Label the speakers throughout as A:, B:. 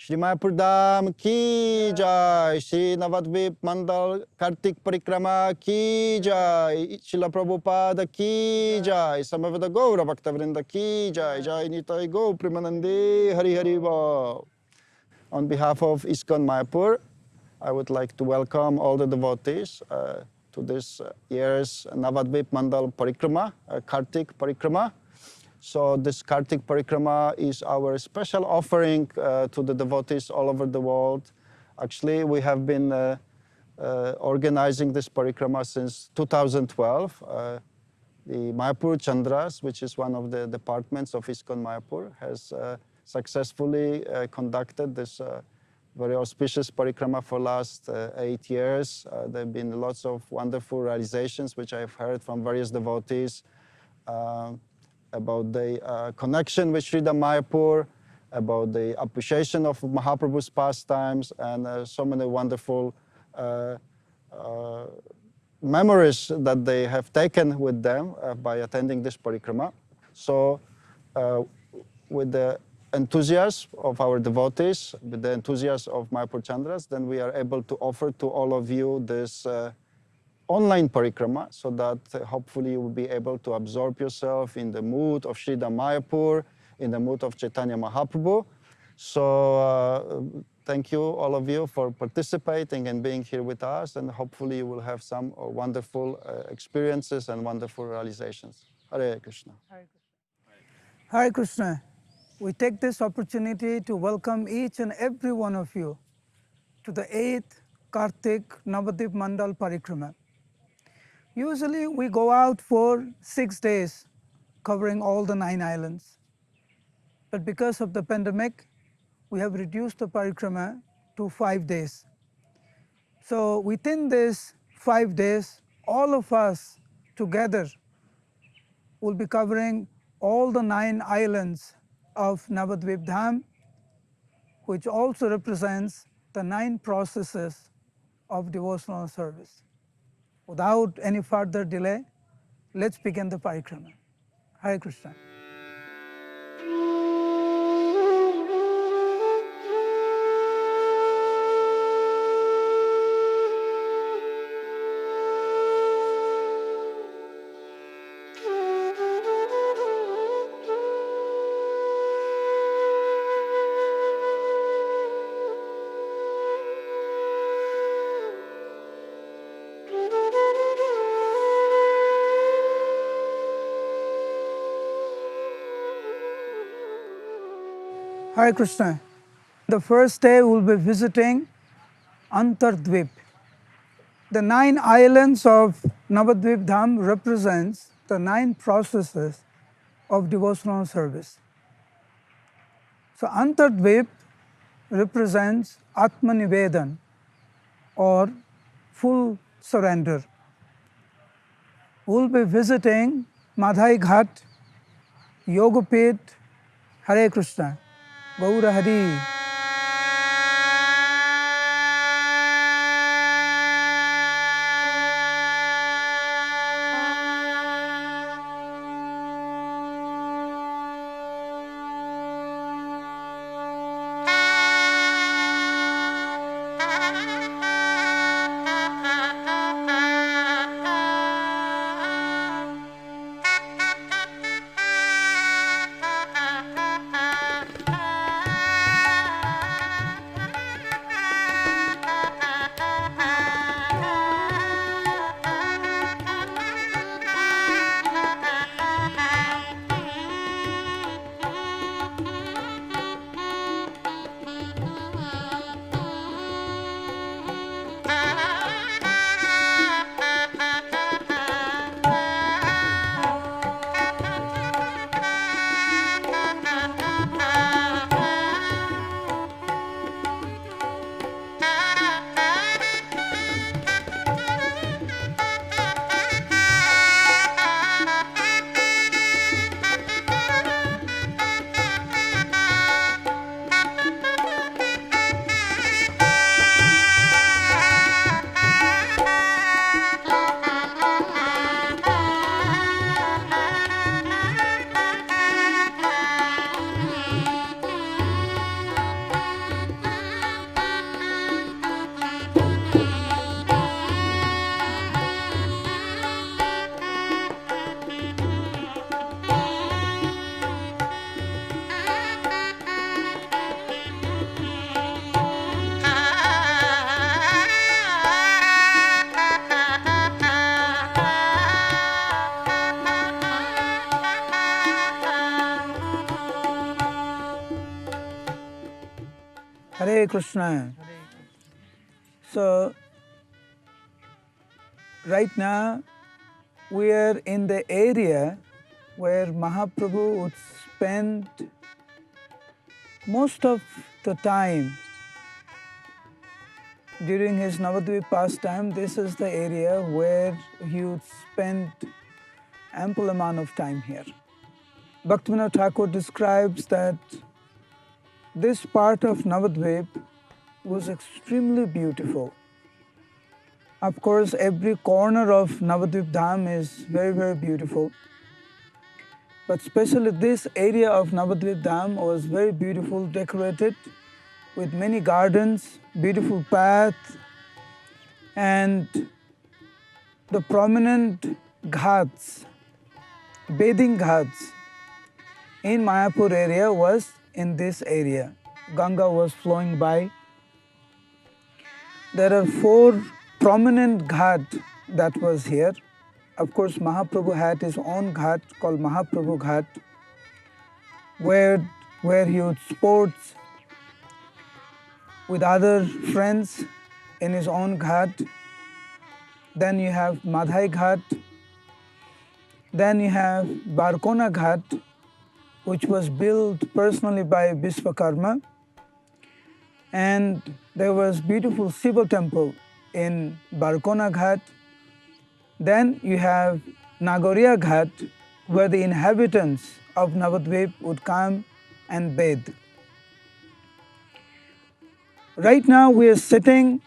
A: Shri Mayapur Dham ki jai, Shri Nabadwip Mandala Kartik Parikrama ki jai, Srila Prabhupada ki jai, Samaveda Gaura Bhaktavrinda ki jai, Jai Nitai Go Primanandi Hari Hari Bo. On behalf of ISKCON Mayapur, I would like to welcome all the devotees to this year's Nabadwip Mandala Parikrama, Kartik Parikrama. So this Kartik Parikrama is our special offering to the devotees all over the world. Actually, we have been organizing this Parikrama since 2012. The Mayapur Chandras, which is one of the departments of ISKCON Mayapur, has successfully conducted this very auspicious Parikrama for last 8 years. There have been lots of wonderful realizations, which I have heard from various devotees. About the connection with Sridhar Mayapur, about the appreciation of Mahaprabhu's pastimes, and so many wonderful memories that they have taken with them by attending this parikrama. So with the enthusiasm of our devotees, with the enthusiasm of Mayapur Chandras, then we are able to offer to all of you this online parikrama, so that hopefully you will be able to absorb yourself in the mood of Sridhar Mayapur, in the mood of Chaitanya Mahaprabhu. So thank you all of you for participating and being here with us, and hopefully you will have some wonderful experiences and wonderful realizations. Hare Krishna.
B: Hare Krishna. Hare Krishna. We take this opportunity to welcome each and every one of you to the 8th Kartik Nabadwip Mandala Parikrama. Usually we go out for 6 days covering all the 9 islands. But because of the pandemic, we have reduced the parikrama to 5 days. So within these 5 days, all of us together will be covering all the 9 islands of Nabadwip Dham, which also represents the 9 processes of devotional service. Without any further delay, let's begin the parikrama. Hare Krishna. Hare Krishna. The first day we'll be visiting Antardwip. The 9 islands of Nabadwip Dham represents the 9 processes of devotional service. So Antardwip represents Atmanivedan, or full surrender. We'll be visiting Madhai Ghat, Yogapith, Hare Krishna, Gaura Hari. Hare Krishna. So, right now we are in the area where Mahaprabhu would spend most of the time during his Navadvip pastime. This is the area where he would spend ample amount of time here. Bhaktivinoda Thakur describes that this part of Navadvip was extremely beautiful. Of course, every corner of Nabadwip Dham is very, very beautiful. But especially this area of Nabadwip Dham was very beautiful, decorated with many gardens, beautiful path, and the prominent ghats, bathing ghats in Mayapur area was in this area. Ganga was flowing by. There are 4 prominent ghat that was here. Of course, Mahaprabhu had his own ghat called Mahaprabhu Ghat, where he would sports with other friends in his own ghat. Then you have Madhai Ghat. Then you have Barkona Ghat, which was built personally by Vishwakarma. And there was beautiful Shiva temple in Barkona Ghat. Then you have Nagaria Ghat, where the inhabitants of Navadvip would come and bathe. Right now we are sitting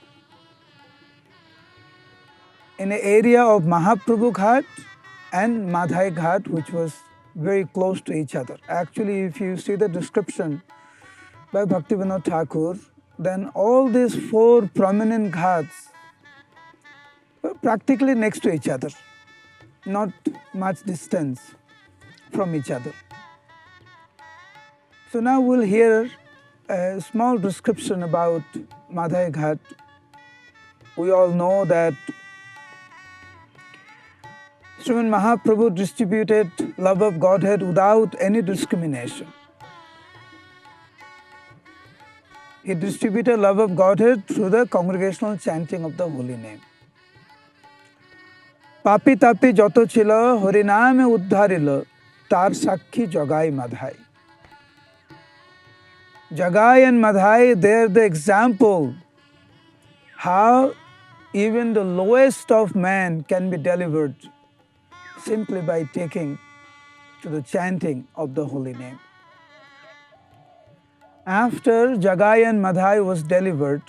B: in an area of Mahaprabhu Ghat and Madhai Ghat, which was very close to each other. Actually, if you see the description by Bhaktivinoda Thakur, then all these 4 prominent ghats were practically next to each other, not much distance from each other. So now we'll hear a small description about Madhai Ghat. We all know that Sriman Mahaprabhu distributed love of Godhead without any discrimination. He distributed love of Godhead through the congregational chanting of the holy name. পাপি তাপি যত ছিল হরিনামে উদ্ধারিল তার সাক্ষী Jagai Madhai. Jagai and Madhai, they're the example how even the lowest of man can be delivered simply by taking to the chanting of the holy name. After Jagai and Madhai was delivered,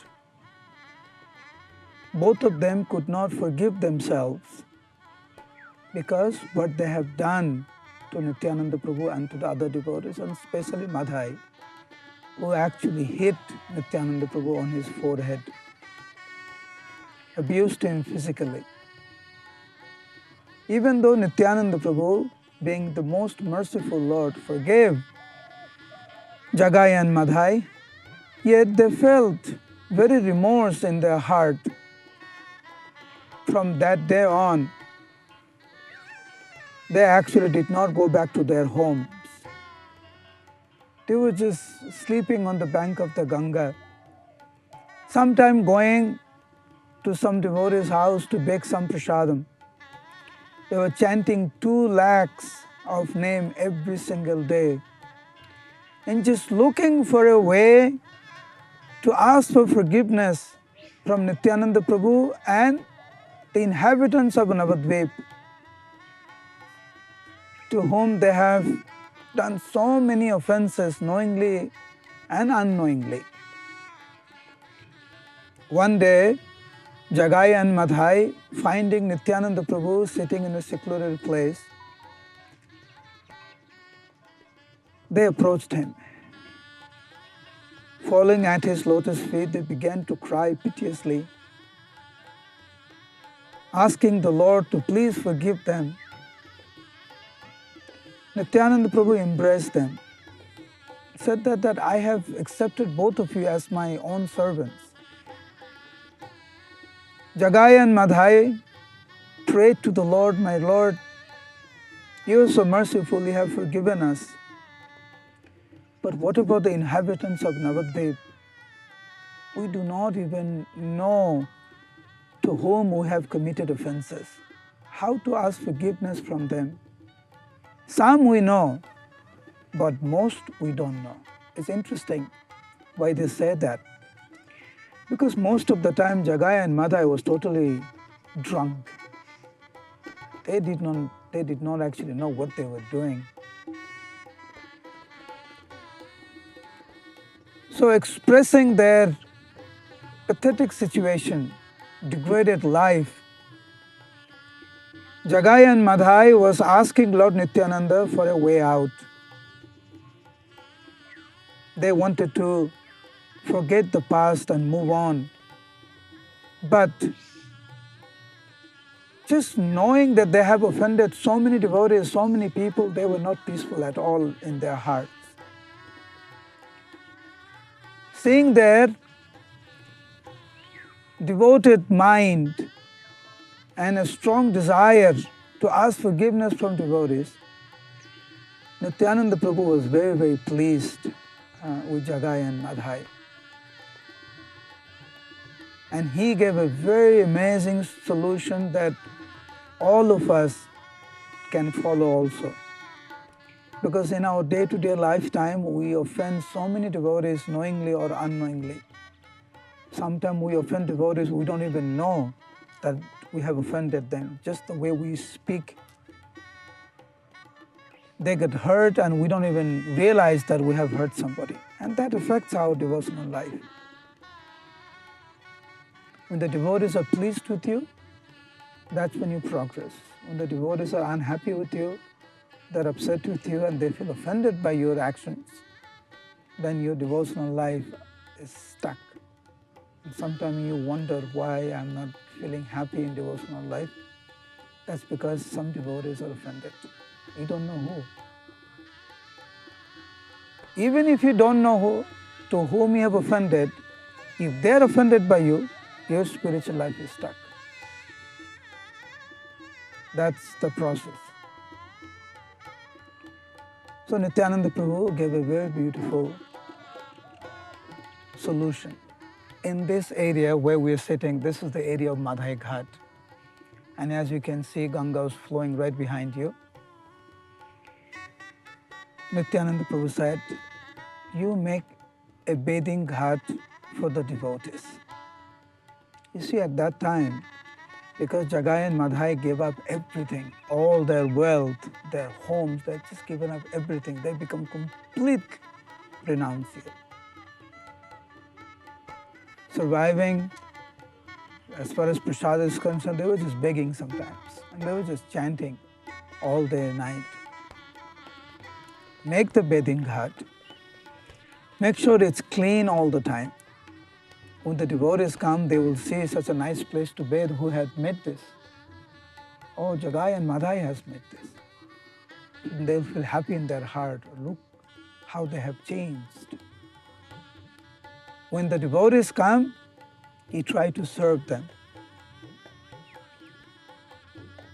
B: both of them could not forgive themselves because what they have done to Nityananda Prabhu and to the other devotees, and especially Madhai, who actually hit Nityananda Prabhu on his forehead, abused him physically. Even though Nityananda Prabhu, being the most merciful Lord, forgave Jagai and Madhai, yet they felt very remorse in their heart. From that day on, they actually did not go back to their homes. They were just sleeping on the bank of the Ganga, sometime going to some devotee's house to beg some prasadam. They were chanting 2 lakhs of name every single day and just looking for a way to ask for forgiveness from Nityananda Prabhu and the inhabitants of Navadvip, to whom they have done so many offenses knowingly and unknowingly. One day, Jagai and Madhai, finding Nityananda Prabhu sitting in a secluded place, they approached him. Falling at his lotus feet, they began to cry piteously, asking the Lord to please forgive them. Nityananda Prabhu embraced them, said that I have accepted both of you as my own servants. Jagai and Madhai prayed to the Lord, my Lord, you are so merciful, you have forgiven us. But what about the inhabitants of Navadvip? We do not even know to whom we have committed offenses, how to ask forgiveness from them. Some we know, but most we don't know. It's interesting why they say that. Because most of the time Jagaya and Madhai was totally drunk. They did not actually know what they were doing. So expressing their pathetic situation, degraded life, Jagaya and Madhai was asking Lord Nityananda for a way out. They wanted to forget the past and move on. But just knowing that they have offended so many devotees, so many people, they were not peaceful at all in their hearts. Seeing their devoted mind and a strong desire to ask forgiveness from devotees, Nityananda Prabhu was very, very pleased with Jagaya and Madhai. And he gave a very amazing solution that all of us can follow also. Because in our day-to-day lifetime, we offend so many devotees knowingly or unknowingly. Sometimes we offend devotees, we don't even know that we have offended them. Just the way we speak, they get hurt and we don't even realize that we have hurt somebody. And that affects our devotional life. When the devotees are pleased with you, that's when you progress. When the devotees are unhappy with you, they're upset with you and they feel offended by your actions, then your devotional life is stuck. And sometimes you wonder why I'm not feeling happy in devotional life. That's because some devotees are offended. You don't know who. Even if you don't know who, to whom you have offended, if they're offended by you, your spiritual life is stuck. That's the process. So Nityananda Prabhu gave a very beautiful solution. In this area where we're sitting, this is the area of Madhai Ghat. And as you can see, Ganga is flowing right behind you. Nityananda Prabhu said, you make a bathing ghat for the devotees. You see, at that time, because Jagaya and Madhai gave up everything, all their wealth, their homes, they've just given up everything. They become complete renunciate. Surviving, as far as prasad is concerned, they were just begging sometimes. And they were just chanting all day and night. Make the bathing ghat. Make sure it's clean all the time. When the devotees come, they will see such a nice place to bathe. Who had made this? Oh, Jagaya and Madhai has made this. And they'll feel happy in their heart. Look how they have changed. When the devotees come, you try to serve them.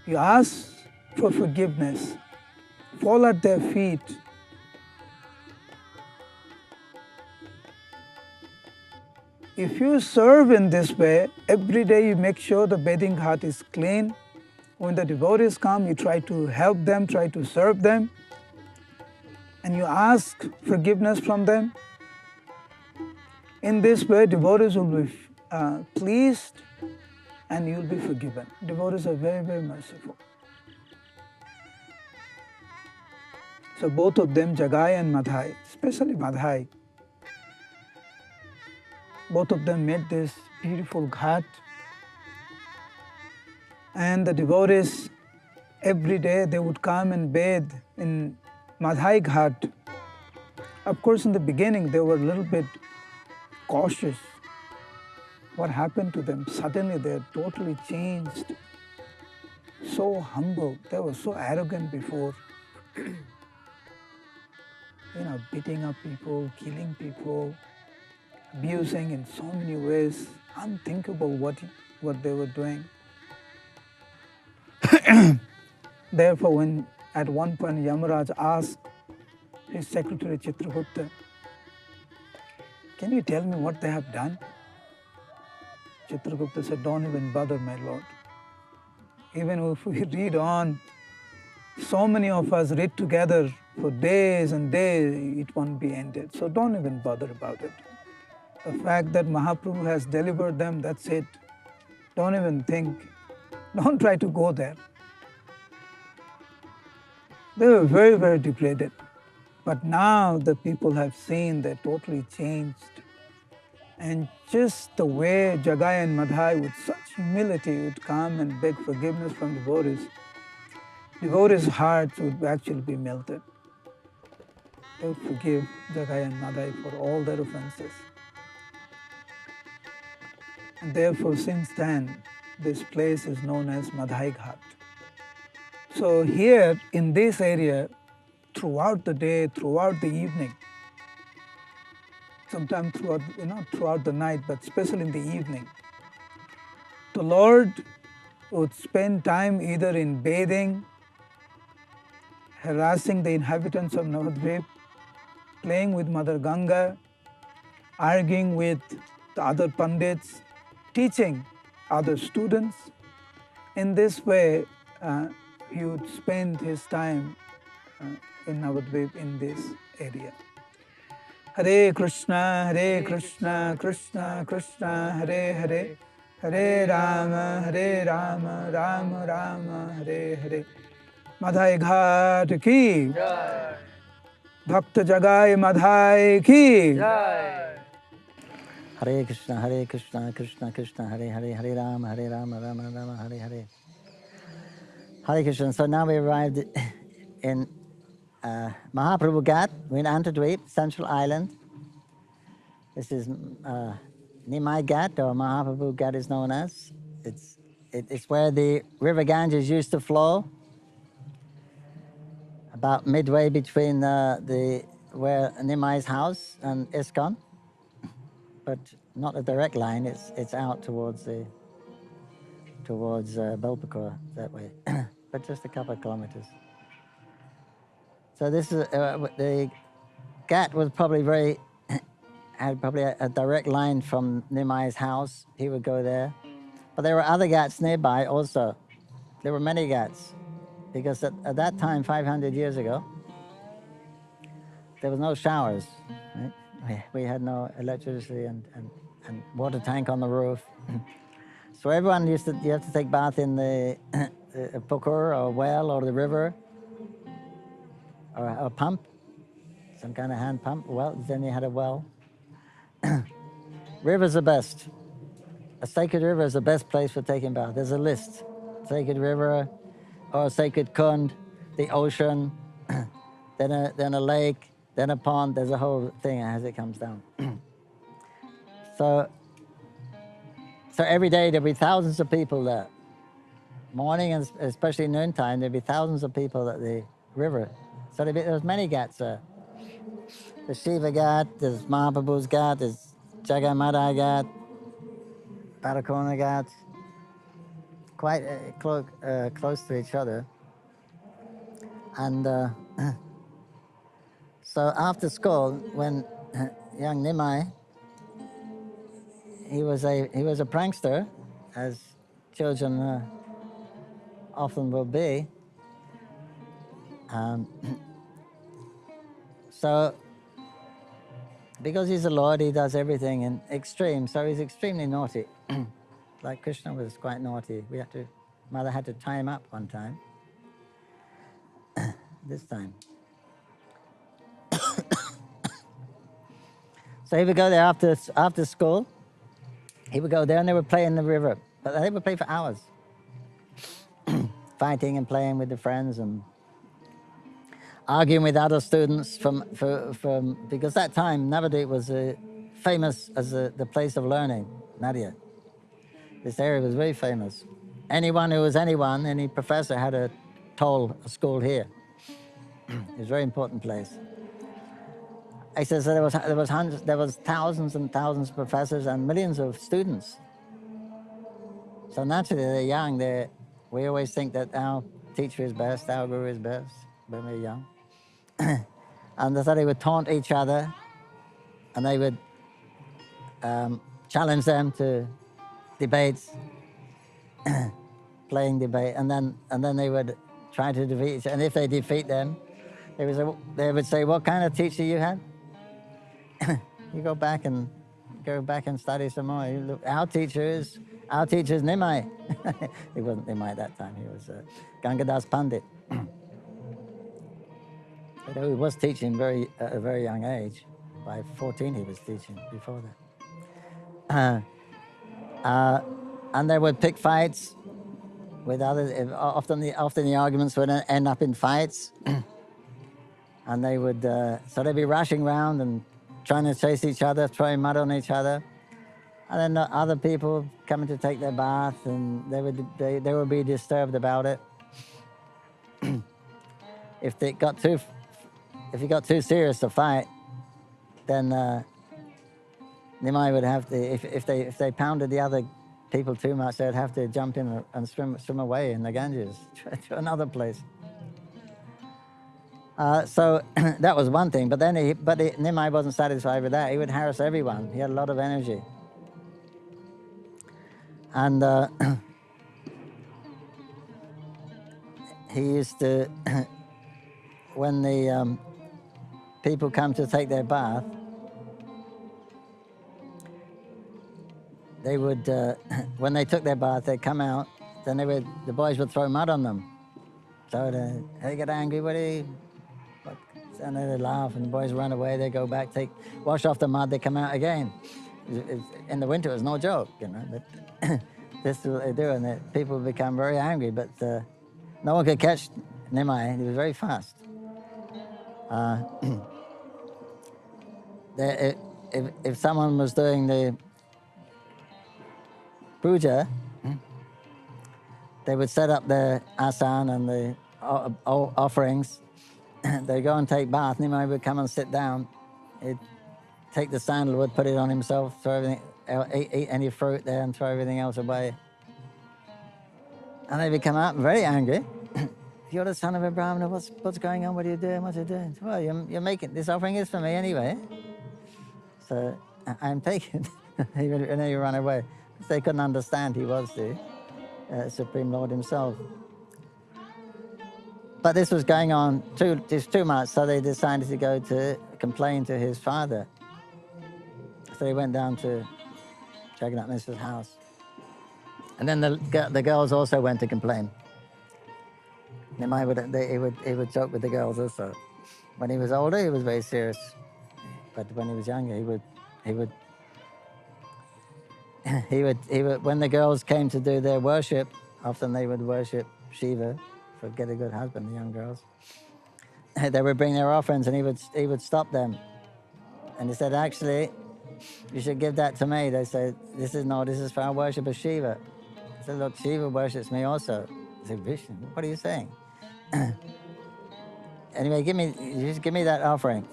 B: You ask for forgiveness. Fall at their feet. If you serve in this way, every day you make sure the bathing ghat is clean. When the devotees come, you try to help them, try to serve them, and you ask forgiveness from them. In this way, devotees will be pleased and you will be forgiven. Devotees are very, very merciful. So both of them, Jagaya and Madhai, especially Madhai, both of them made this beautiful ghat. And the devotees, every day they would come and bathe in Madhai Ghat. Of course, in the beginning, they were a little bit cautious. What happened to them? Suddenly, they're totally changed. So humble. They were so arrogant before. Beating up people, killing people, abusing in so many ways. Unthinkable what they were doing. Therefore, when at one point Yamaraj asked his secretary Chitragupta, can you tell me what they have done? Chitragupta said, don't even bother, my lord. Even if we read on, so many of us read together for days and days, it won't be ended. So don't even bother about it. The fact that Mahaprabhu has delivered them, that's it. Don't even think. Don't try to go there. They were very, very degraded. But now the people have seen they're totally changed. And just the way Jagai and Madhai with such humility would come and beg forgiveness from devotees' hearts would actually be melted. They would forgive Jagai and Madhai for all their offenses. And therefore, since then, this place is known as Madhai Ghat. So here in this area, throughout the day, throughout the evening, sometimes throughout the night, but especially in the evening, the Lord would spend time either in bathing, harassing the inhabitants of Navadvip, playing with Mother Ganga, arguing with the other Pandits, teaching other students. In this way, he would spend his time in Navadvip in this area. Hare Krishna, Krishna Krishna, Hare Hare, Hare Rama, Rama Rama, Hare Hare. Madhai Ghat ki, Bhakta Jagai Madhai ki.
C: Hare Krishna, Krishna Krishna, Hare Hare, Hare Rama, Rama Rama, Hare Hare. Hare Krishna. So now we arrived in Mahaprabhu Ghat. We're in Antardwip, Central Island. This is Nimai Ghat, or Mahaprabhu Ghat is known as. It's where the river Ganges used to flow, about midway between where Nimai's house and ISKCON, but not a direct line. It's out towards Belpakura that way, but just a couple of kilometers. So this is the Ghat was probably had probably a direct line from Nimai's house. He would go there, but there were other Ghats nearby also. There were many Ghats because at that time, 500 years ago, there was no showers. Right? We had no electricity and water tank on the roof. So everyone you have to take bath in the pukur or well or the river or a pump, some kind of hand pump. Well, then you had a well. River's the best. A sacred river is the best place for taking bath. There's a list. Sacred river or sacred kund, the ocean, then a lake, then a pond. There's a whole thing as it comes down. So every day there'll be thousands of people there. Morning and especially noontime, there'll be thousands of people at the river. So there's many Ghats there. There's Shiva Ghat, there's Mahaprabhu's Ghat, there's Jagai Madhai Ghat, Barkona Ghat, quite close to each other. And so after school, when young Nimai, he was a prankster, as children often will be. So because he's a Lord, he does everything in extreme. So he's extremely naughty. Like Krishna was quite naughty. Mother had to tie him up one time. This time. So he would go there after school. He would go there and they would play in the river. But they would play for hours. Fighting and playing with the friends and arguing with other students from because that time Navadvip was famous as the place of learning, Nadia. This area was very famous. Anyone who was any professor had a school here. It was a very important place. I said so there was thousands and thousands of professors and millions of students. So naturally they're young. We always think that our teacher is best, our guru is best when we're young. And they thought they would taunt each other and they would challenge them to debates, playing debate, and then they would try to defeat each other. And if they defeat them, they would say, "What kind of teacher you had? You go back and study some more. You look, our teacher is Nimai." He wasn't Nimai at that time. He was Gangadas Pandit. Although he was teaching at a very young age. By 14 he was teaching before that. And they would pick fights with others. Often the arguments would end up in fights. And they would, so they'd be rushing around and trying to chase each other, throwing mud on each other. And then other people coming to take their bath, and they would be disturbed about it. If you got too serious to fight, then Nimai would have to, if they pounded the other people too much, they'd have to jump in and swim away in the Ganges to another place. So that was one thing. But then Nimai wasn't satisfied with that. He would harass everyone. He had a lot of energy. And he used to, when the people come to take their bath, they would, when they took their bath, they'd come out, then the boys would throw mud on them. So they get angry, and then they laugh, and the boys run away. They go back, wash off the mud. They come out again. In the winter, it was no joke, But this is what they do, and people become very angry. But no one could catch Nimai. He was very fast. If someone was doing the puja, they would set up their asan and the offerings. They go and take bath. Nimai would come and sit down. He'd take the sandalwood, put it on himself, throw everything, eat any fruit there, and throw everything else away. And they would come out very angry. "You're the son of a Brahmana. What's going on? What are you doing? What are you doing?" "Well, you're making this offering is for me anyway, so I'm taking." And then he ran away. They couldn't understand he was the Supreme Lord himself. But this was going on just too much, so they decided to go to complain to his father. So they went down to Jagannath Mishra's house. And then the girls also went to complain. Nimai he would joke with the girls also. When he was older, he was very serious. But when he was younger, he would when the girls came to do their worship, often they would worship Shiva for get a good husband, the young girls. They would bring their offerings, and he would stop them. And he said, "Actually, you should give that to me." They said, this is for our worship of Shiva." He said, "Look, Shiva worships me also." I said, "Vishnu, what are you saying?" "Anyway, just give me that offering."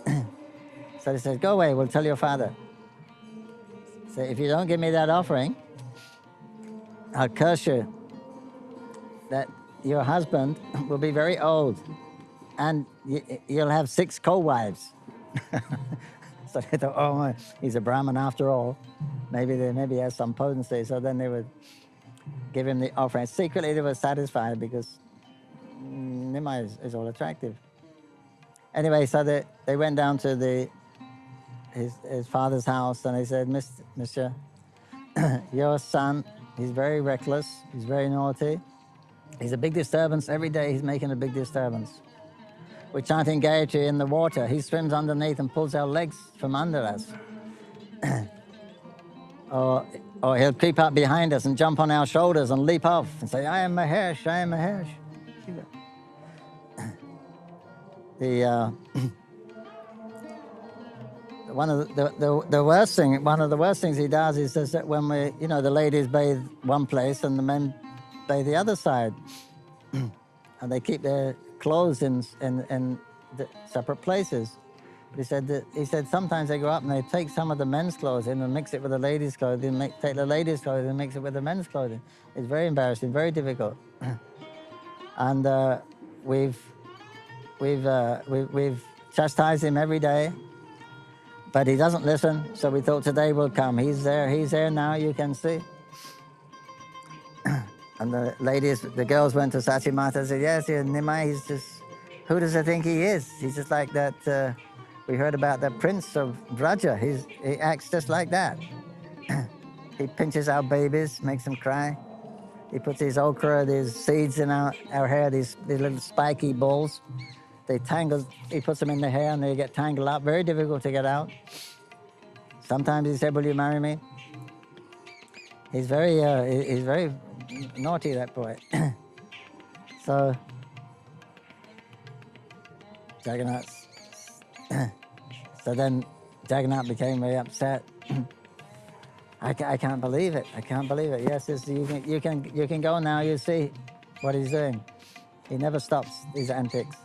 C: So he said, "Go away, we'll tell your father." So if you don't give me that offering, I'll curse you that your husband will be very old and you'll have 6 co-wives. So they thought, "Oh my, he's a Brahmin after all. Maybe he has some potency." So then they would give him the offering. Secretly they were satisfied because Nimai is all attractive. Anyway, so they went down to his father's house, and he said, Mr. Your son, he's very reckless, he's very naughty. He's a big disturbance. Every day he's making a big disturbance. We're chanting Gayatri in the water. He swims underneath and pulls our legs from under us. Or he'll creep up behind us and jump on our shoulders and leap off and say, "I am Mahesh, I am Mahesh." One of the worst things he does is that when the ladies bathe one place and the men bathe the other side, and they keep their clothes in the separate places. But he said sometimes they go up and they take some of the men's clothes in and mix it with the ladies' clothing, take the ladies' clothing and mix it with the men's clothing. It's very embarrassing, very difficult. And we've chastised him every day, but he doesn't listen. So we thought today will come. He's there now, you can see. And the ladies, the girls went to Sachi Mata and said, yes, Nimai, he's just, who does he think he is? He's just like that, we heard about the prince of Vraja. He acts just like that. He pinches our babies, makes them cry. He puts these okra, these seeds in our hair, these little spiky balls. They tangle, he puts them in the hair and they get tangled up. Very difficult to get out. Sometimes he said, will you marry me? He's very naughty, that boy. So Jagannath, so then Jagannath became very upset. I can't believe it. I can't believe it. Yes, you can go now. You see what he's doing. He never stops these antics.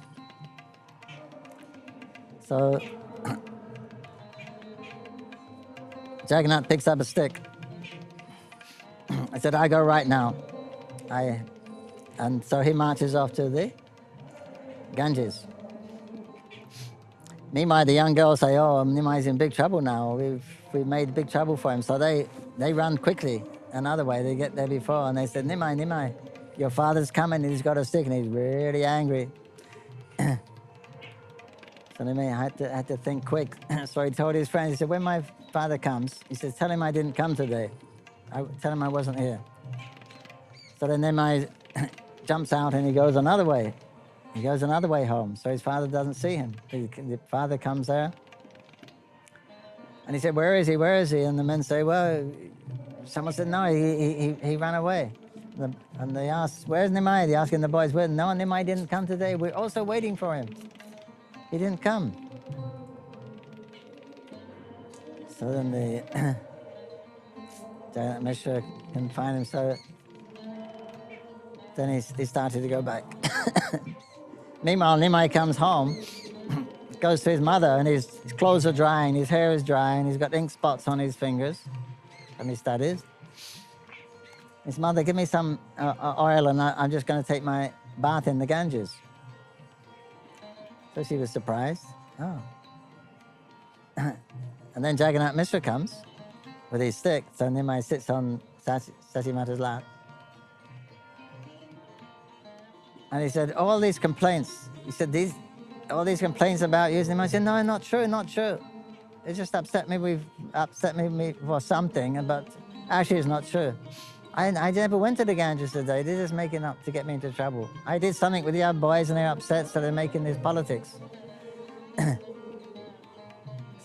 C: So Jagannath picks up a stick. I said, I go right now. And so he marches off to the Ganges. Meanwhile, the young girls say, oh, Nimai's in big trouble now. We've made big trouble for him. So they run quickly another way. They get there before and they said, Nimai, your father's coming and he's got a stick and he's really angry. So Nimai had to think quick. So he told his friends, he said, when my father comes, he says, tell him I didn't come today. Tell him I wasn't here. So then Nimai jumps out and he goes another way. He goes another way home, so his father doesn't see him. The father comes there, and he said, where is he, where is he? And the men say, well, someone said, no, he ran away. And they asked, where's Nimai? They're asking the boys, well, no, Nimai didn't come today. We're also waiting for him. He didn't come. So then the Jagannath Mishra couldn't find him, so then he started to go back. Meanwhile, Nimai comes home, goes to his mother, and his clothes are drying, his hair is drying, he's got ink spots on his fingers from his studies. His mother, give me some oil and I'm just going to take my bath in the Ganges. So she was surprised. Oh. And then Jagannath Mishra comes with his stick, so Nimai sits on Sachi Mata's lap. And he said, all these complaints, he said, all these complaints about you. And I said, no, not true, not true. It just upset me for something, but actually it's not true. I never went to the Ganges today. They're just making up to get me into trouble. I did something with the other boys and they're upset, so they're making this politics.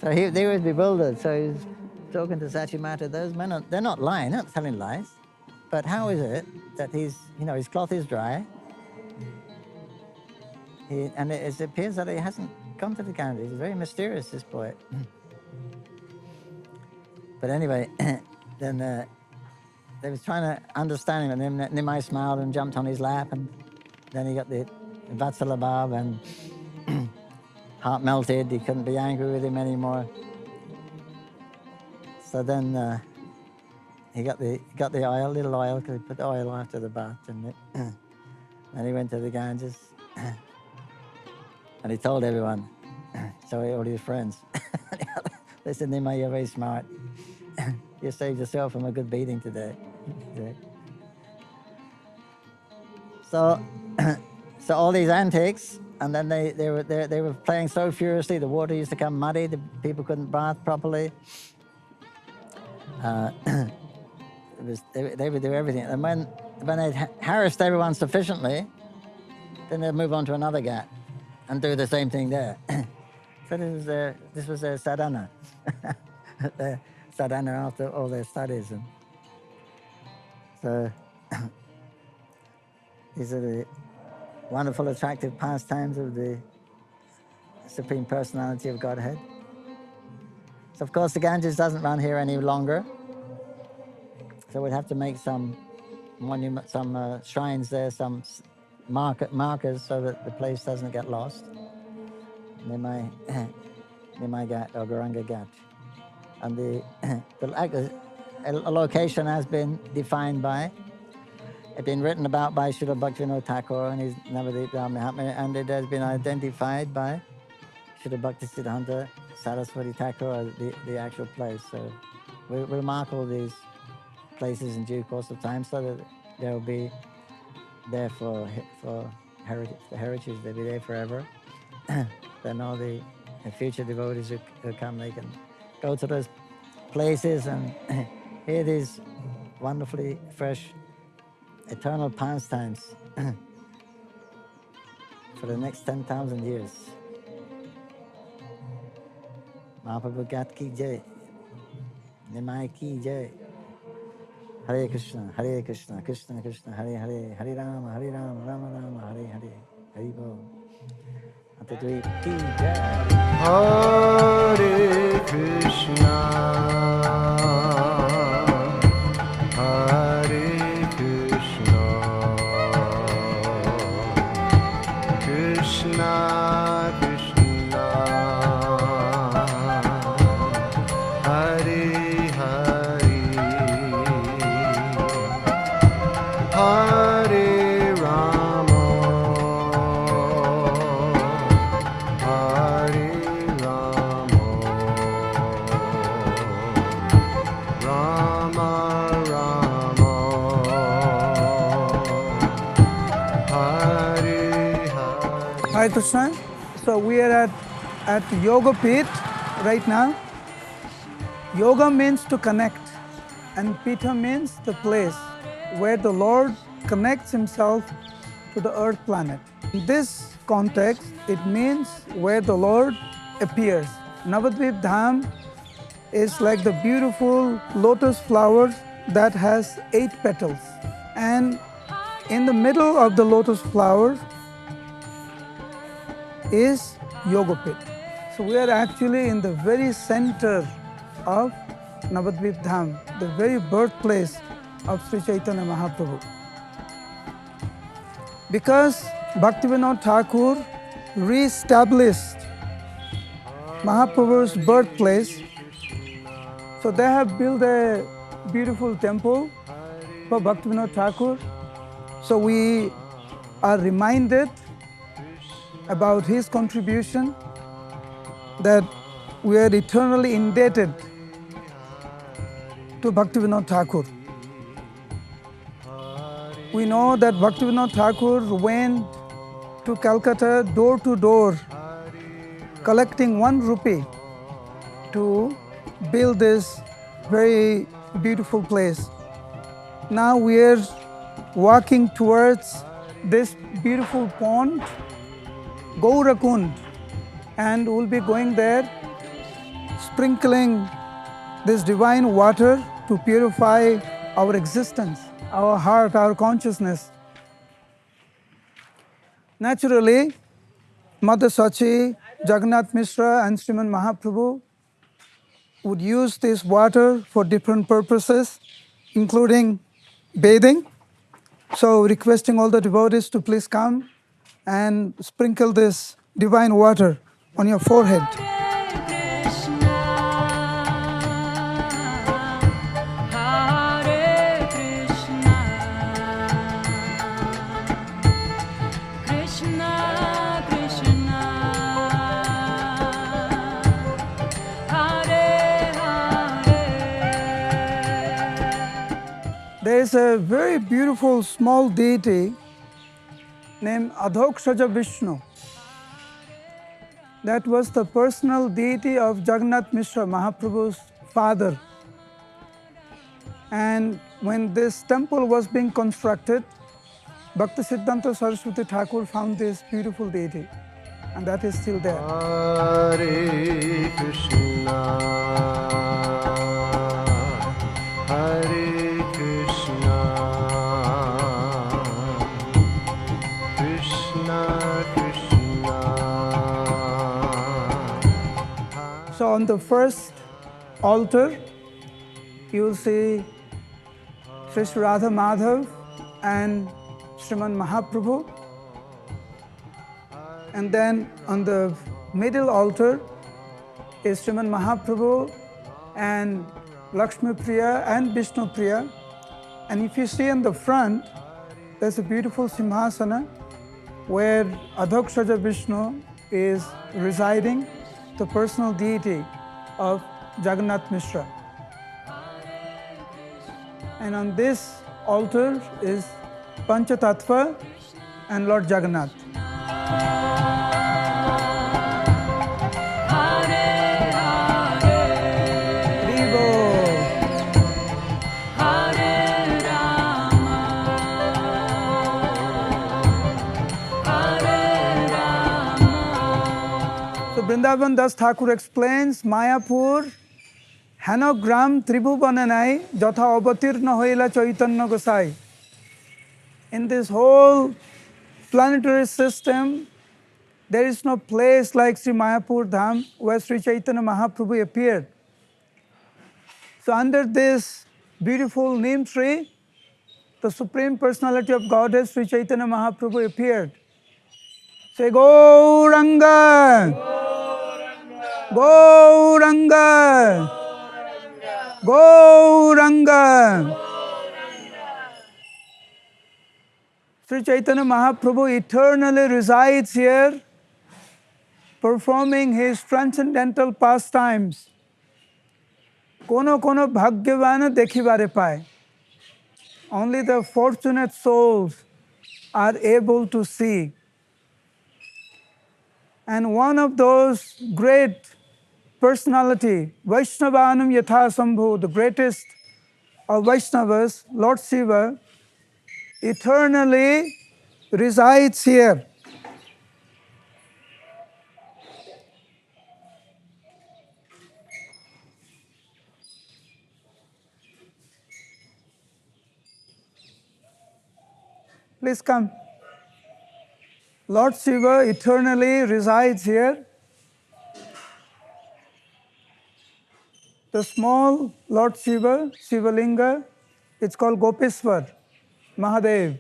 C: So they were bewildered. So he was talking to Sachi Mata, those men, they're not lying, they're not telling lies. But how is it that his cloth is dry, and it appears that he hasn't come to the Ganges. He's very mysterious, this boy. But anyway, then they was trying to understand him, and then Nimai smiled and jumped on his lap, and then he got the Vatsala Bhav, and heart melted. He couldn't be angry with him anymore. So then he got the oil, little oil, because he put the oil after the bath, and then he went to the Ganges. And he told everyone, so all his friends. They said, Nimai, you're very smart. You saved yourself from a good beating today. So all these antics, and then they were playing so furiously, the water used to come muddy, the people couldn't bath properly. They would do everything. And when they harassed everyone sufficiently, then they'd move on to another ghat and do the same thing there. So this was their sadhana. Their sadhana after all their studies. And so these are the wonderful, attractive pastimes of the Supreme Personality of Godhead. So of course the Ganges doesn't run here any longer. So we'd have to make some monument, some shrines there, some markers so that the place doesn't get lost. Nimai Ghat or Gauranga Ghat. And a location has been defined by, it's been written about by Srila Bhaktivinoda Thakur and his Nabadwip Dham, and it has been identified by Srila Bhaktisiddhanta Saraswati Thakur, the actual place. So we'll mark all these places in due course of time so that they'll be there for heritage. The heritage, they'll be there forever. Then all the future devotees who come, they can go to those places and hear these wonderfully fresh, eternal pastimes for the next 10,000 years. Mahaprabhu Ghat ki jai, Nimai ki jai. Hare Krishna, Krishna Krishna, Hare Hare, Hare Rama, Rama Rama, Hare Hare, Hare Bol. Antardwip ki jai.
D: Hare Krishna, Hare Krishna, Krishna Krishna, Hare Hare, Hare Rama, Hare Rama, Rama Rama, Hare Hare.
B: Hare Krishna. So we are at Yogapith right now. Yoga means to connect, and Pitha means the place where the Lord connects himself to the earth planet. In this context, it means where the Lord appears. Nabadwip Dham is like the beautiful lotus flower that has 8 petals. And in the middle of the lotus flower is Yogapith. So we are actually in the very center of Nabadwip Dham, the very birthplace of Sri Chaitanya Mahaprabhu. Because Bhaktivinoda Thakur re-established Mahaprabhu's birthplace, so they have built a beautiful temple for Bhaktivinoda Thakur. So we are reminded about his contribution, that we are eternally indebted to Bhaktivinoda Thakur. We know that Bhaktivinoda Thakur went to Calcutta door to door, collecting 1 rupee to build this very beautiful place. Now we are walking towards this beautiful pond, Gaurakund, and we'll be going there, sprinkling this divine water to purify our existence, our heart, our consciousness. Naturally, Mother Sachi, Jagannath Mishra and Sriman Mahaprabhu would use this water for different purposes, including bathing. So requesting all the devotees to please come and sprinkle this divine water on your forehead. There is a very beautiful small deity named Adhokshaja Vishnu. That was the personal deity of Jagannath Mishra, Mahaprabhu's father. And when this temple was being constructed, Bhakti Siddhanta Saraswati Thakur found this beautiful deity, and that is still there.
D: Hare Krishna, Hare Krishna, Krishna Krishna.
B: So on the first altar, you will see Sri Radha Madhav and Sriman Mahaprabhu. And then on the middle altar is Sriman Mahaprabhu and Lakshmi Priya and Vishnu Priya. And if you see in the front, there's a beautiful Simhasana where Adhokshaja Vishnu is residing, the personal deity of Jagannath Mishra. And on this altar is Panchatattva and Lord Jagannath. So Vrindavan Das Thakur explains, Mayapur Hanogram Tribhuvananai Jatha Avatirna Hoila Chaitanya Gosai. In this whole planetary system, there is no place like Sri Mayapur Dham where Sri Chaitanya Mahaprabhu appeared. So under this beautiful neem tree, the Supreme Personality of Godhead, Sri Chaitanya Mahaprabhu appeared. Say, Gauranga! Gauranga! Gauranga! Sri Chaitanya Mahaprabhu eternally resides here, performing his transcendental pastimes. Kono kono bhagyavana dekhibare paye. Only the fortunate souls are able to see. And one of those great personality, Vaishnavanam Yatha Sambhu, the greatest of Vaishnavas, Lord Shiva, eternally resides here. Please come. Lord Shiva eternally resides here. The small Lord Shiva, Shivalinga, it's called Gopeswar, Mahadev.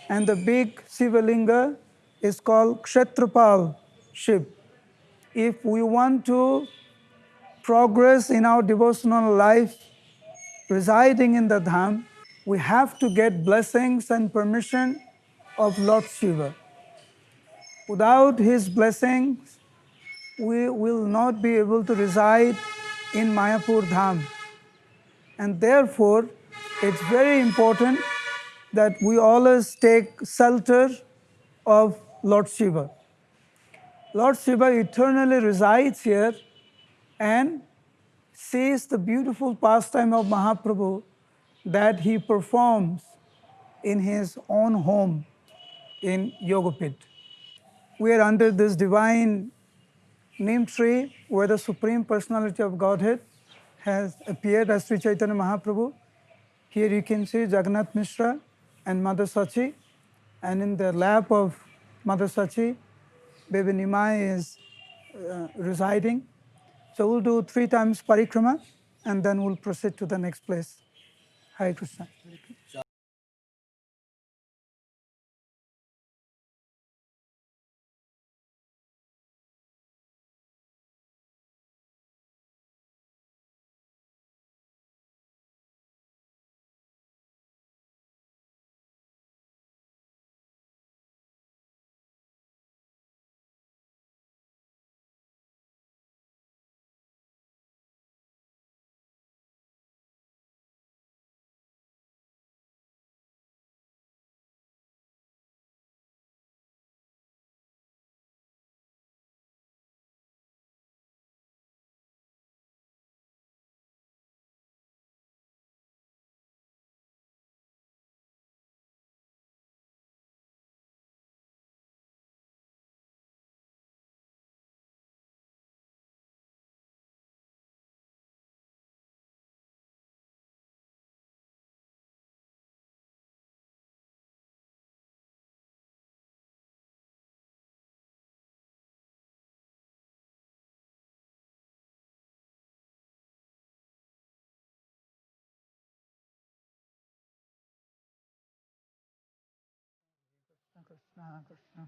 B: And the big Shivalinga is called Kshetrapal, Shiv. If we want to progress in our devotional life, residing in the Dham, we have to get blessings and permission of Lord Shiva. Without his blessings, we will not be able to reside in Mayapur Dham. And therefore, it's very important that we always take shelter of Lord Shiva. Lord Shiva eternally resides here and sees the beautiful pastime of Mahaprabhu that he performs in his own home in Yogapith. We are under this divine neem tree where the Supreme Personality of Godhead has appeared as Sri Chaitanya Mahaprabhu. Here you can see Jagannath Mishra and Mother Sachi, and in the lap of Mother Sachi, baby Nimai is residing. So we'll do 3 times Parikrama and then we'll proceed to the next place. Hare Krishna. Krishna, Krishna,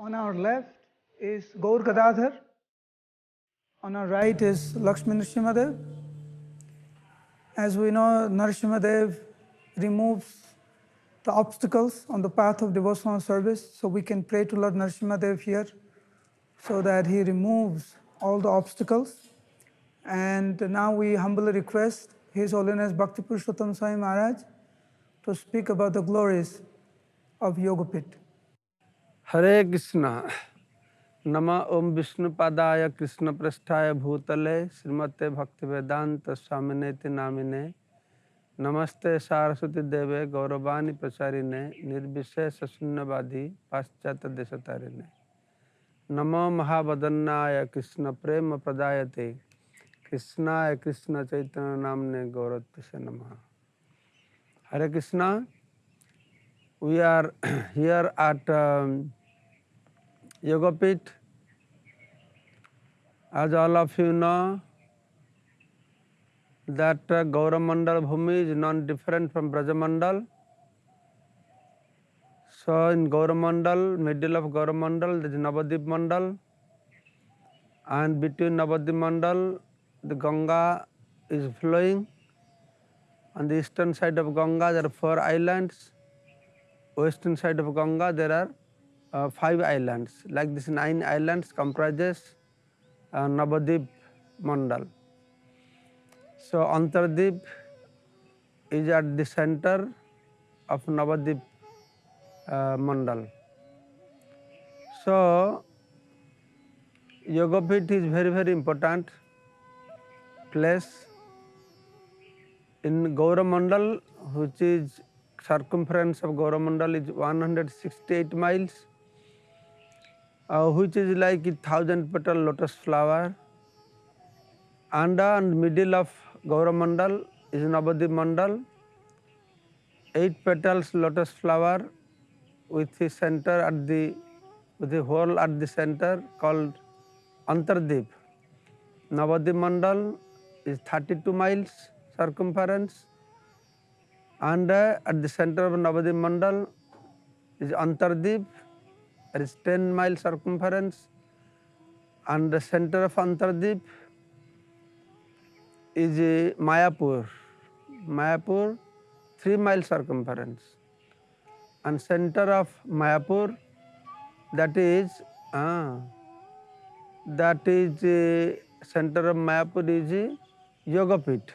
B: On our left is Gaur Gadadhar. On our right is Lakshmi Nrsimhadev. As we know, Nrsimhadev removes the obstacles on the path of devotional service. So we can pray to Lord Nrsimhadev here so that he removes all the obstacles. And now we humbly request His Holiness Bhakti Purushottam Swami Maharaj to speak about the glories of Yogapith.
E: हरे कृष्णा नमः ओम विष्णुपादाय कृष्ण पृष्ठाय भूतले श्रीमते भक्तिवेदांत स्वामिनेति नामिने नमस्ते सारस्वती देवे गौरवाणी प्रचारिणे निर्विशेष शून्यवादी पाश्चात्य देशतारिणे नमो महावदन्नाय कृष्ण प्रेम प्रदायते कृष्णाय कृष्ण चैतन्य नामने गौरत्से नमः हरे Krishna we are here at Yogapith. As all of you know, that Gauramandal Bhumi is non-different from Brajamandal. So in Gauramandal, middle of Gauramandal, there is Nabadwip Mandal. And between Nabadwip Mandal, the Ganga is flowing. On the eastern side of Ganga, there are 4 islands. Western side of Ganga, there are 5 islands. Like this 9 islands comprises Nabadwip Mandal. So Antardwip is at the center of Nabadwip Mandal. So Yogapith is very, very important place. In Gauramandal, which is circumference of Gauramandal is 168 miles, which is like 1,000 petal lotus flower. And in middle of Gauramandal is Nabadwip Mandal, 8 petals lotus flower with the center at the hole at the center called Antardwip. Nabadwip Mandal is 32 miles circumference, and at the center of Nabadwip Mandal is Antardwip, that is 10 mile circumference, and the center of Antardwip is Mayapur. Mayapur, 3 mile circumference, and center of Mayapur, that is center of Mayapur is Yogapith.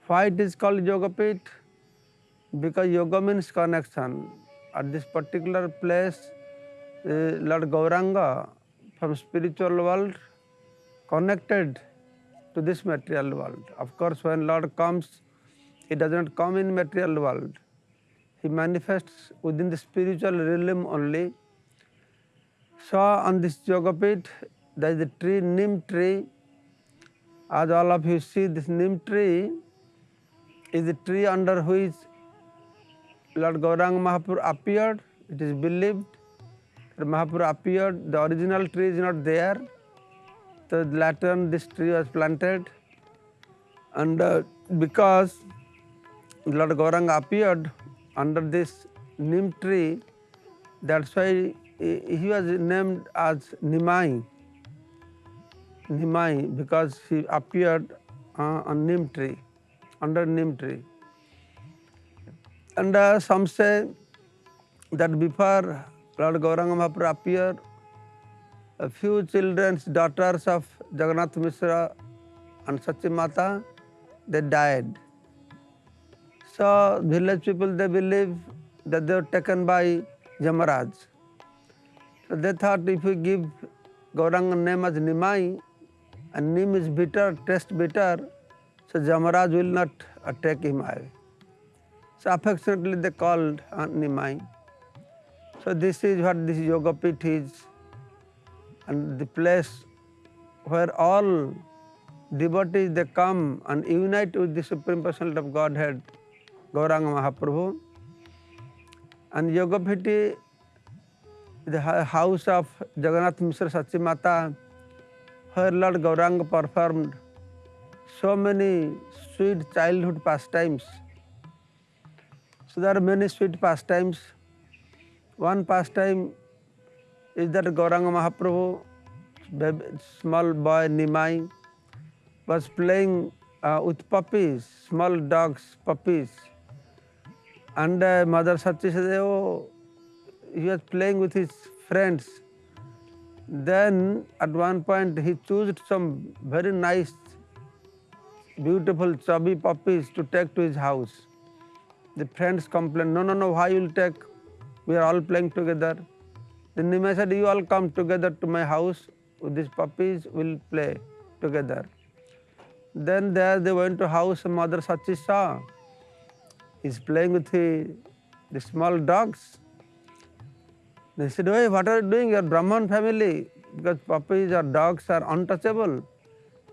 E: Why it is called Yogapith? Because yoga means connection. At this particular place, Lord Gauranga from spiritual world connected to this material world. Of course, when Lord comes, He does not come in material world. He manifests within the spiritual realm only. So on this Yogapith, there is a tree, neem tree. As all of you see, this neem tree is the tree under which Lord Gauranga Mahaprabhu appeared. It is believed that Mahaprabhu appeared. The original tree is not there. So later on this tree was planted. And because Lord Gauranga appeared under this neem tree, that's why he was named as Nimai. Nimai, because he appeared on neem tree, under neem tree. And some say that before Lord Gauranga Mahaprabhu appeared, a few children's daughters of Jagannath Mishra and Sachi Mata, they died. So village people, they believe that they were taken by Yamaraj. So they thought if we give Gauranga name as Nimai, and neem is bitter, taste bitter, so Yamaraj will not take him away. So affectionately they called Nimai. So this is what this Yogapith is, and the place where all devotees they come and unite with the Supreme Personality of Godhead, Gauranga Mahaprabhu. And Yogapith is the house of Jagannath Mishra Sachi Mata, where Lord Gauranga performed so many sweet childhood pastimes. So there are many sweet pastimes. One pastime is that Gauranga Mahaprabhu, small boy Nimai, was playing with puppies, small dogs, puppies. And Mother Sachi said, oh, he was playing with his friends. Then at one point he chose some very nice, beautiful, chubby puppies to take to his house. The friends complained, no, why you will take? We are all playing together. Then Nimai said, you all come together to my house with these puppies, we'll play together. Then there they went to house, Mother Sachi saw. He's playing with the small dogs. They said, hey, what are you doing? You are Brahman family. Because puppies or dogs are untouchable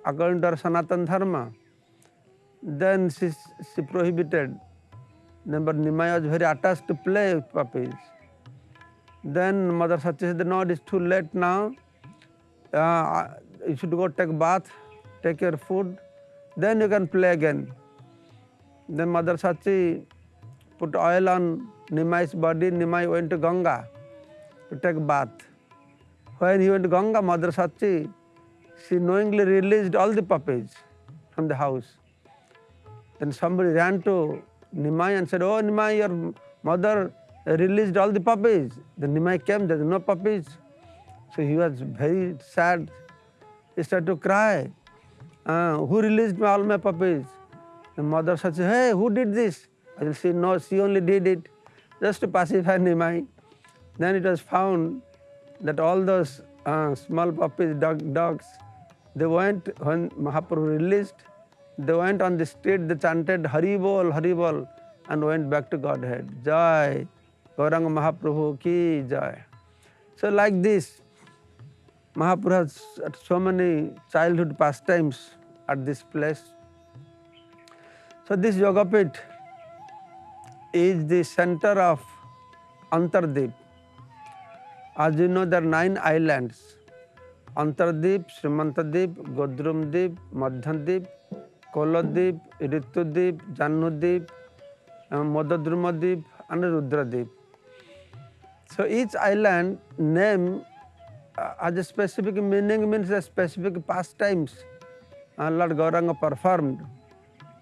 E: according to our Sanatan Dharma. Then she prohibited. But Nimai was very attached to play with puppies. Then Mother Sachi said, no, it is too late now. You should go take bath, take your food, then you can play again. Then Mother Sachi put oil on Nimai's body. Nimai went to Ganga to take bath. When he went to Ganga, Mother Sachi, she knowingly released all the puppies from the house. Then somebody ran to Nimai and said, oh Nimai, your mother released all the puppies. Then Nimai came, there were no puppies. So he was very sad. He started to cry. Who released all my puppies? The Mother Sachi said, hey, who did this? I said, she only did it just to pacify Nimai. Then it was found that all those small puppies, dogs, they went, when Mahaprabhu released, they went on the street, they chanted Hari Bol, and went back to Godhead. Jai, Gauranga Mahaprabhu ki jai. So like this, Mahaprabhu has so many childhood pastimes at this place. So this Yogapith is the center of Antardwip. As you know, there are 9 islands: Antardwip, Simantadwip, Godrumdwip, Madhyadwip, Koladwip, Ritudwip, Janudwip, Madadrumdwip and Rudradwip. So each island name has a specific meaning, means a specific pastimes Lord Gauranga performed,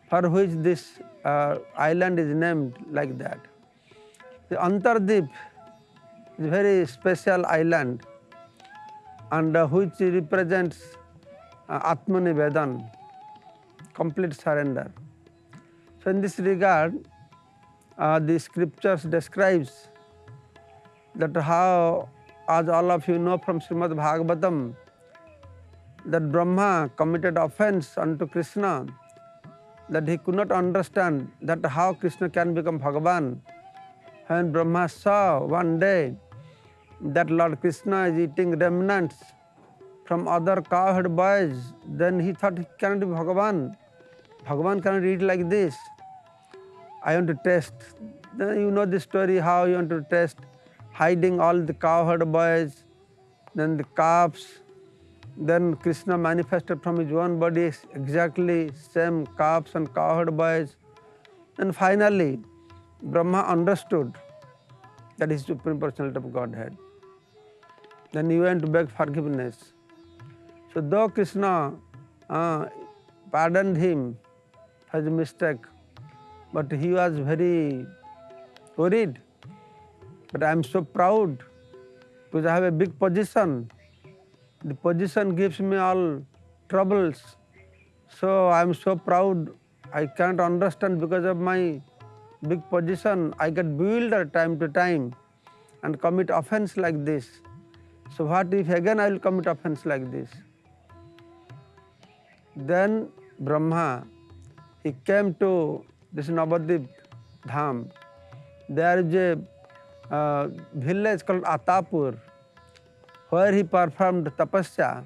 E: for which this island is named like that. The Antardwip is a very special island, and which represents Atmanivedan, complete surrender. So in this regard, the scriptures describes that how, as all of you know from Srimad Bhagavatam, that Brahma committed offense unto Krishna, that he could not understand that how Krishna can become Bhagavan. When Brahma saw one day that Lord Krishna is eating remnants from other cowherd boys, then he thought he cannot be Bhagavan. Bhagavan cannot eat like this. I want to test. Then you know the story how you want to test, hiding all the cowherd boys, then the calves. Then Krishna manifested from his own body exactly same calves and cowherd boys. And finally, Brahma understood that is Supreme Personality of Godhead. Then he went to beg forgiveness. So though Krishna pardoned him for his mistake, but he was very worried. But I am so proud because I have a big position. The position gives me all troubles. So I am so proud. I can't understand, because of my big position, I get bewildered time to time and commit offense like this. So what if again I will commit offense like this? Then Brahma, he came to this Nabadwip Dham. There is a village called Atapur, where he performed tapasya.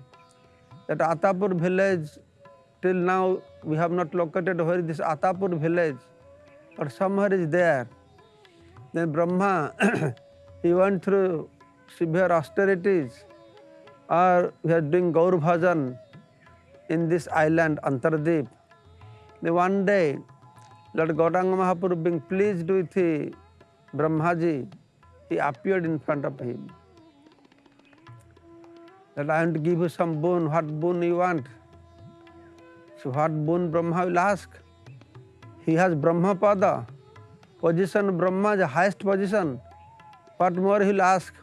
E: That Atapur village, till now we have not located where this Atapur village, but somewhere is there. Then Brahma, he went through severe austerities, or we are doing Gaur Bhajan in this island Antardwip. Then one day, Lord Gauranga Mahaprabhu, being pleased with Brahmaji, he appeared in front of him. that I want to give you some boon, what boon you want? So what boon Brahma will ask? He has Brahma Pada, position Brahma, the highest position. What more he will ask?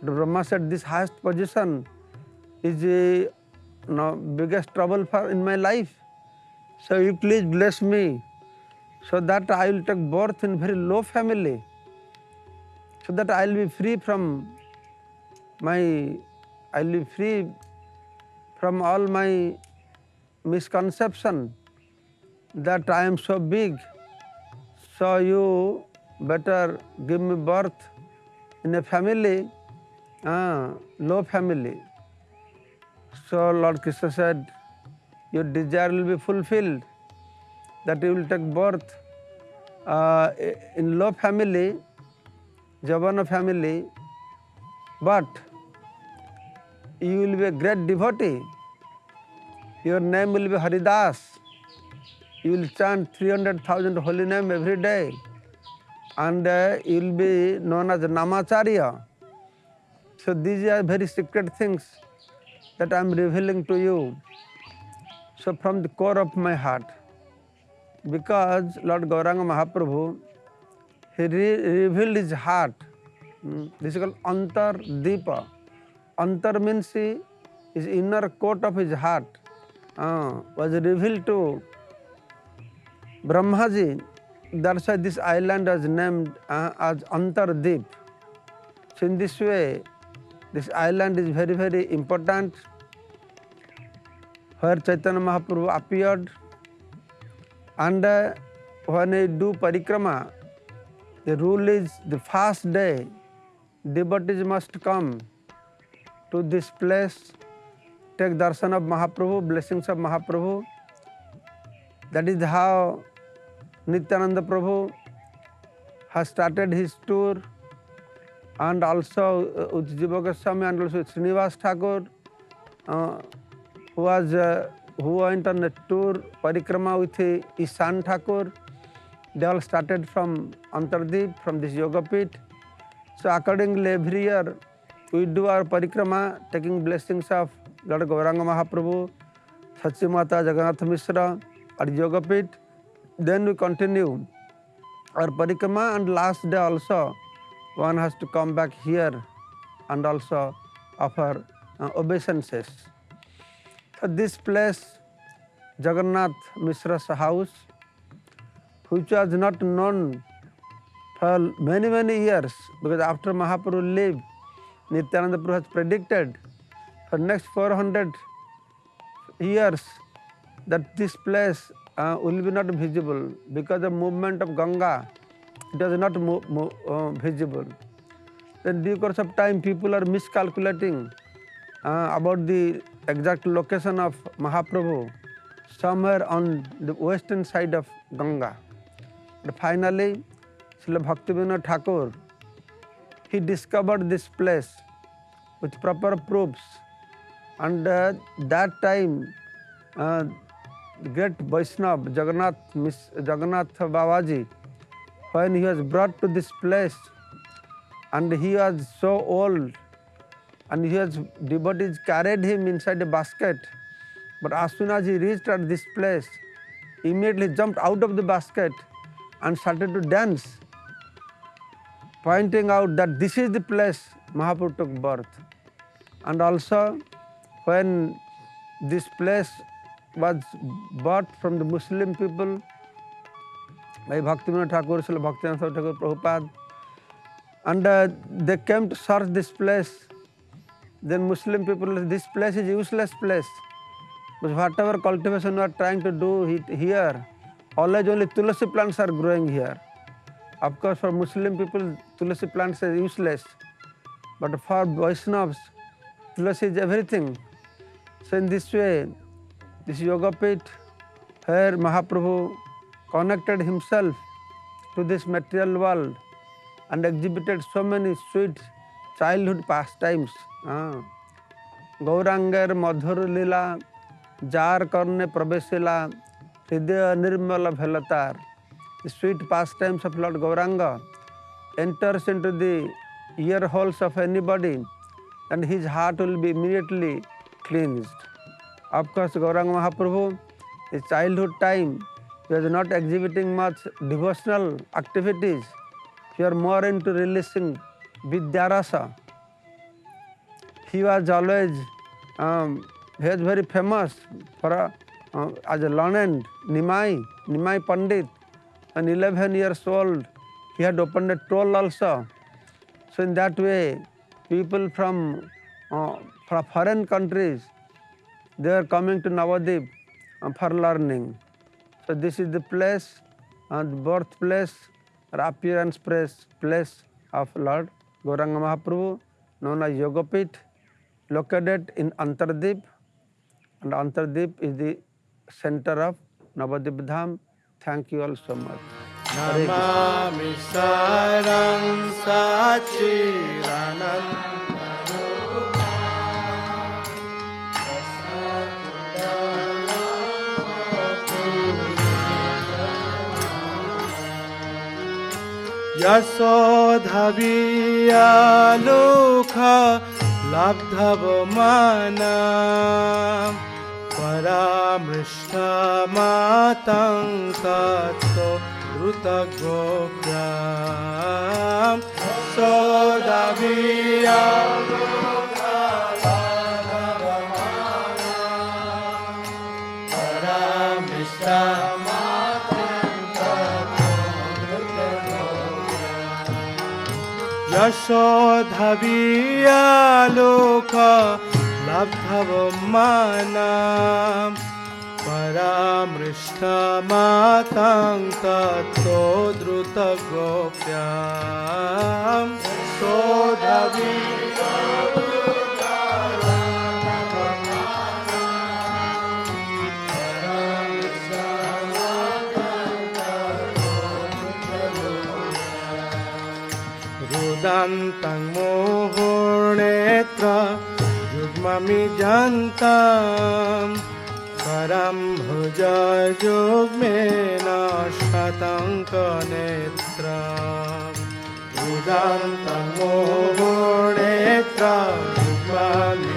E: The Brahma said, this highest position is the biggest trouble in my life. So you please bless me, so that I will take birth in very low family, so that I will be free from all my misconception that I am so big. So you better give me birth in a family, low family. So Lord Krishna said, your desire will be fulfilled, that you will take birth in low family, Javana family, but you will be a great devotee. Your name will be Haridas. You will chant 300,000 holy name every day, and you will be known as Namacharya. So these are very secret things that I am revealing to you. So from the core of my heart, because Lord Gauranga Mahaprabhu, he revealed his heart. This is called Antardwip. Antar means his inner court of his heart was revealed to Brahmaji. That's why this island was named as Antardwip. So in this way, this island is very, very important, where Chaitanya Mahaprabhu appeared. And when I do Parikrama, the rule is the first day, devotees must come to this place, take darshan of Mahaprabhu, blessings of Mahaprabhu. That is how Nityananda Prabhu has started his tour, and also with Jiva Goswami and also with Srinivas Thakur, who went on a tour, Parikrama with Ishan Thakur. They all started from Antardwip, from this Yogapith. So accordingly, every year we do our Parikrama, taking blessings of Lord Gauranga Mahaprabhu, Sachi Mata, Jagannath Mishra, at Yogapith. Then we continue our Parikrama, and last day also one has to come back here and also offer obeisances. So this place, Jagannath Mishra's house, which was not known for many, many years, because after Mahaprabhu lived, Nityananda Prabhu has predicted for next 400 years that this place will be not visible because of movement of Ganga. It was not visible. Then due course of time, people are miscalculating about the exact location of Mahaprabhu, somewhere on the western side of Ganga. But finally, Srila Bhaktivinoda Thakur, he discovered this place with proper proofs. And that time, the great Vaishnava, Jagannath Babaji, when he was brought to this place, and he was so old, and his devotees carried him inside a basket. But as soon as he reached at this place, immediately jumped out of the basket and started to dance, pointing out that this is the place Mahaprabhu took birth. And also, when this place was bought from the Muslim people by Bhaktivinoda Thakur, Srila Bhaktivinoda Thakur Prabhupada, and they came to search this place, then Muslim people, this place is useless place. But whatever cultivation we are trying to do here, always only tulasi plants are growing here. Of course, for Muslim people, tulasi plants are useless. But for Vaishnavas, tulasi is everything. So in this way, this Yogapith, where Mahaprabhu connected himself to this material world and exhibited so many sweet childhood pastimes. Gaurangar madhur lila, jar karne pravesila, hridaya nirmala bhelatar. The sweet pastimes of Lord Gauranga enters into the ear holes of anybody and his heart will be immediately cleansed. Of course, Gauranga Mahaprabhu, his childhood time, he was not exhibiting much devotional activities. He was more into releasing Vidyarasa. He was always he was very famous for as a learned Nimai Pandit. And 11 years old, he had opened a toll also. So in that way, people from foreign countries, they are coming to Navadvip for learning. So this is the place, the birthplace or appearance place of Lord Gauranga Mahaprabhu, known as Yogapith, located in Antardwip, and Antardwip is the center of Nabadwip Dham. Thank you all so much. Hare Krishna.
D: Namami Sarang Sachirananda Yasodhaviyalukha labdhavamana paramrishta matankato rutagopram Sodhaviyalukha labdhavamana paramrishta Yasodhaviyalukha labdhavamana paramrishta matankato drutagopyam Sodhaviyalukha labdhavamana paramrishta Rudantang muhurnetra yugmami jantam karam bhuja yugmena shatanka netra Rudantang muhurnetra yugmami